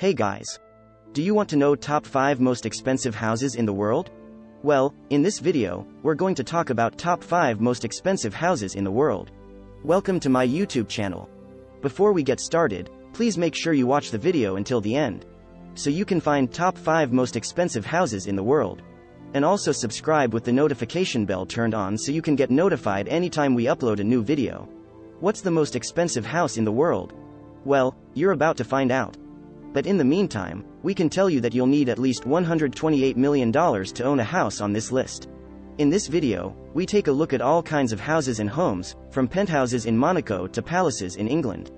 Hey guys! Do you want to know top 5 most expensive houses in the world? Well, in this video, we're going to talk about top 5 most expensive houses in the world. Welcome to my YouTube channel. Before we get started, please make sure you watch the video until the end, so you can find top 5 most expensive houses in the world. And also subscribe with the notification bell turned on so you can get notified anytime we upload a new video. What's the most expensive house in the world? Well, you're about to find out. But in the meantime, we can tell you that you'll need at least $128 million to own a house on this list. In this video, we take a look at all kinds of houses and homes, from penthouses in Monaco to palaces in England.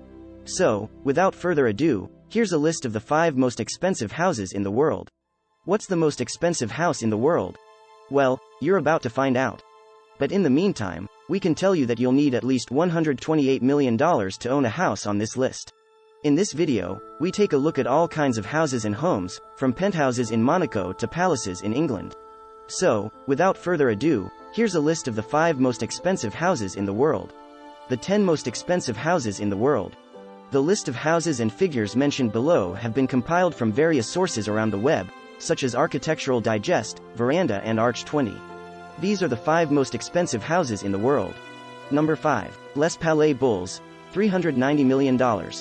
So, without further ado, here's a list of the 5 most expensive houses in the world. What's the most expensive house in the world? Well, you're about to find out. But in the meantime, we can tell you that you'll need at least $128 million to own a house on this list. In this video, we take a look at all kinds of houses and homes, from penthouses in Monaco to palaces in England. So, without further ado, here's a list of the 5 most expensive houses in the world. The 10 most expensive houses in the world. The list of houses and figures mentioned below have been compiled from various sources around the web, such as Architectural Digest, Veranda and Arch20. These are the 5 most expensive houses in the world. Number 5. Les Palais Bulls, $390 million.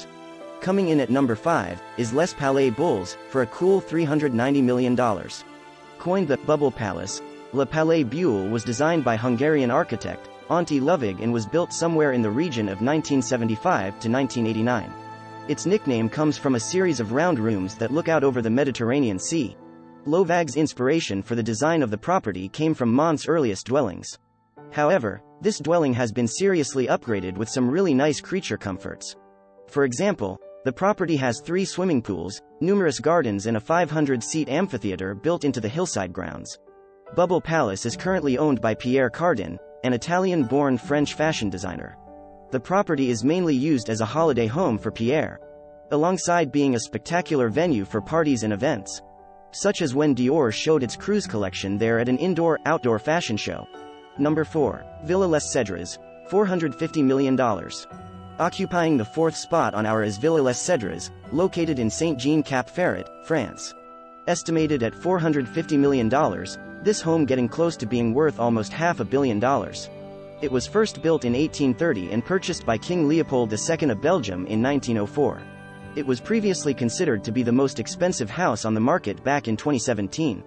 Coming in at number 5 is Les Palais Bulls, for a cool $390 million. Coined the Bubble Palace, Le Palais Bulle was designed by Hungarian architect Antilla and was built somewhere in the region of 1975 to 1989. Its nickname comes from a series of round rooms that look out over the Mediterranean Sea. Lovag's inspiration for the design of the property came from Mont's earliest dwellings. However, this dwelling has been seriously upgraded with some really nice creature comforts. For example, the property has 3 swimming pools, numerous gardens and a 500-seat amphitheater built into the hillside grounds. Bubble Palace is currently owned by Pierre Cardin, an Italian-born French fashion designer. The property is mainly used as a holiday home for Pierre, alongside being a spectacular venue for parties and events, such as when Dior showed its cruise collection there at an indoor-outdoor fashion show. Number 4. Villa Les Cedres, $450 million. Occupying the 4th spot on our is Villa Les Cedres, located in Saint-Jean-Cap-Ferret, France. Estimated at $450 million, this home getting close to being worth almost $500 million. It was first built in 1830 and purchased by King Leopold II of Belgium in 1904. It was previously considered to be the most expensive house on the market back in 2017,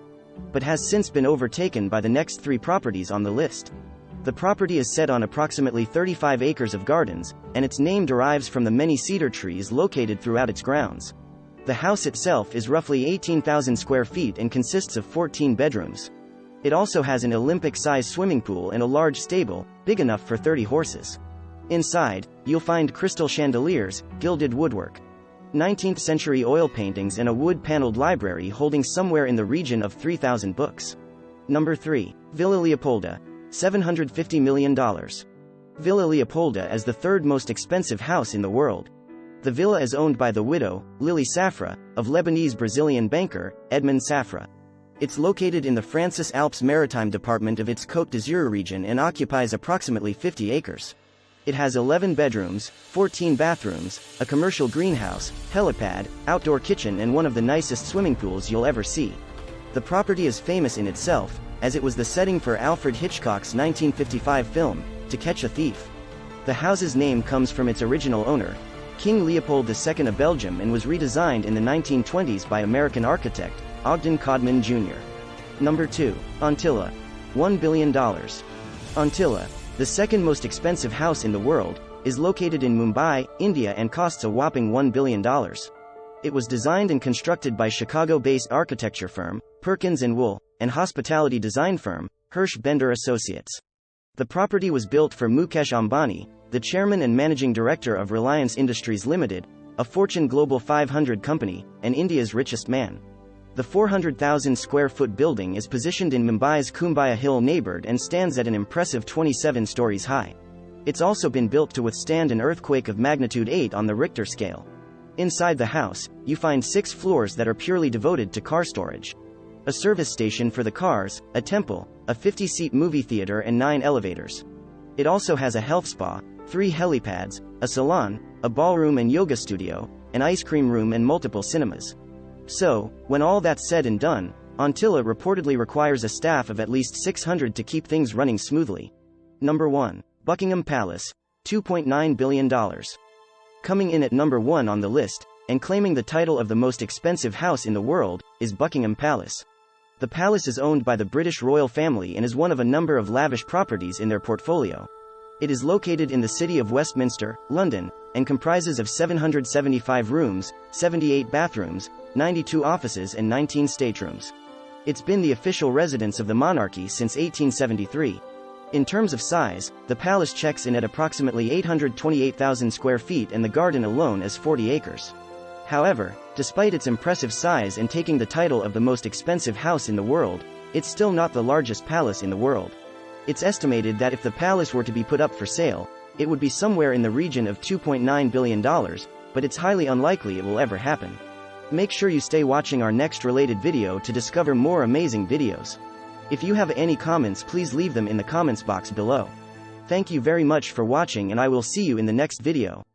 but has since been overtaken by the next 3 properties on the list. The property is set on approximately 35 acres of gardens, and its name derives from the many cedar trees located throughout its grounds. The house itself is roughly 18,000 square feet and consists of 14 bedrooms. It also has an Olympic-sized swimming pool and a large stable, big enough for 30 horses. Inside, you'll find crystal chandeliers, gilded woodwork, 19th-century oil paintings and a wood-paneled library holding somewhere in the region of 3,000 books. Number 3. Villa Leopolda, $750 million. Villa Leopolda is the 3rd most expensive house in the world. The villa is owned by the widow, Lily Safra, of Lebanese-Brazilian banker, Edmond Safra. It's located in the Francis Alpes Maritime department of its Côte d'Azur region and occupies approximately 50 acres. It has 11 bedrooms, 14 bathrooms, a commercial greenhouse, helipad, outdoor kitchen and one of the nicest swimming pools you'll ever see. The property is famous in itself, as it was the setting for Alfred Hitchcock's 1955 film, To Catch a Thief. The house's name comes from its original owner, King Leopold II of Belgium, and was redesigned in the 1920s by American architect, Ogden Codman Jr. Number 2. Antilla, $1 billion. Antilla, the 2nd most expensive house in the world, is located in Mumbai, India and costs a whopping $1 billion. It was designed and constructed by Chicago-based architecture firm, Perkins & Wool, and hospitality design firm, Hirsch Bender Associates. The property was built for Mukesh Ambani, the chairman and managing director of Reliance Industries Limited, a Fortune Global 500 company, and India's richest man. The 400,000 square foot building is positioned in Mumbai's Kumbaya Hill neighborhood and stands at an impressive 27 stories high. It's also been built to withstand an earthquake of magnitude 8 on the Richter scale. Inside the house, you find 6 floors that are purely devoted to car storage, a service station for the cars, a temple, a 50-seat movie theater and 9 elevators. It also has a health spa, 3 helipads, a salon, a ballroom and yoga studio, an ice cream room and multiple cinemas. So, when all that's said and done, Antilla reportedly requires a staff of at least 600 to keep things running smoothly. Number 1. Buckingham Palace. $2.9 billion. Coming in at number 1 on the list, and claiming the title of the most expensive house in the world, is Buckingham Palace. The palace is owned by the British royal family and is one of a number of lavish properties in their portfolio. It is located in the city of Westminster, London, and comprises of 775 rooms, 78 bathrooms, 92 offices and 19 staterooms. It's been the official residence of the monarchy since 1873. In terms of size, the palace checks in at approximately 828,000 square feet and the garden alone is 40 acres. However, despite its impressive size and taking the title of the most expensive house in the world, it's still not the largest palace in the world. It's estimated that if the palace were to be put up for sale, it would be somewhere in the region of $2.9 billion, but it's highly unlikely it will ever happen. Make sure you stay watching our next related video to discover more amazing videos. If you have any comments, please leave them in the comments box below. Thank you very much for watching and I will see you in the next video.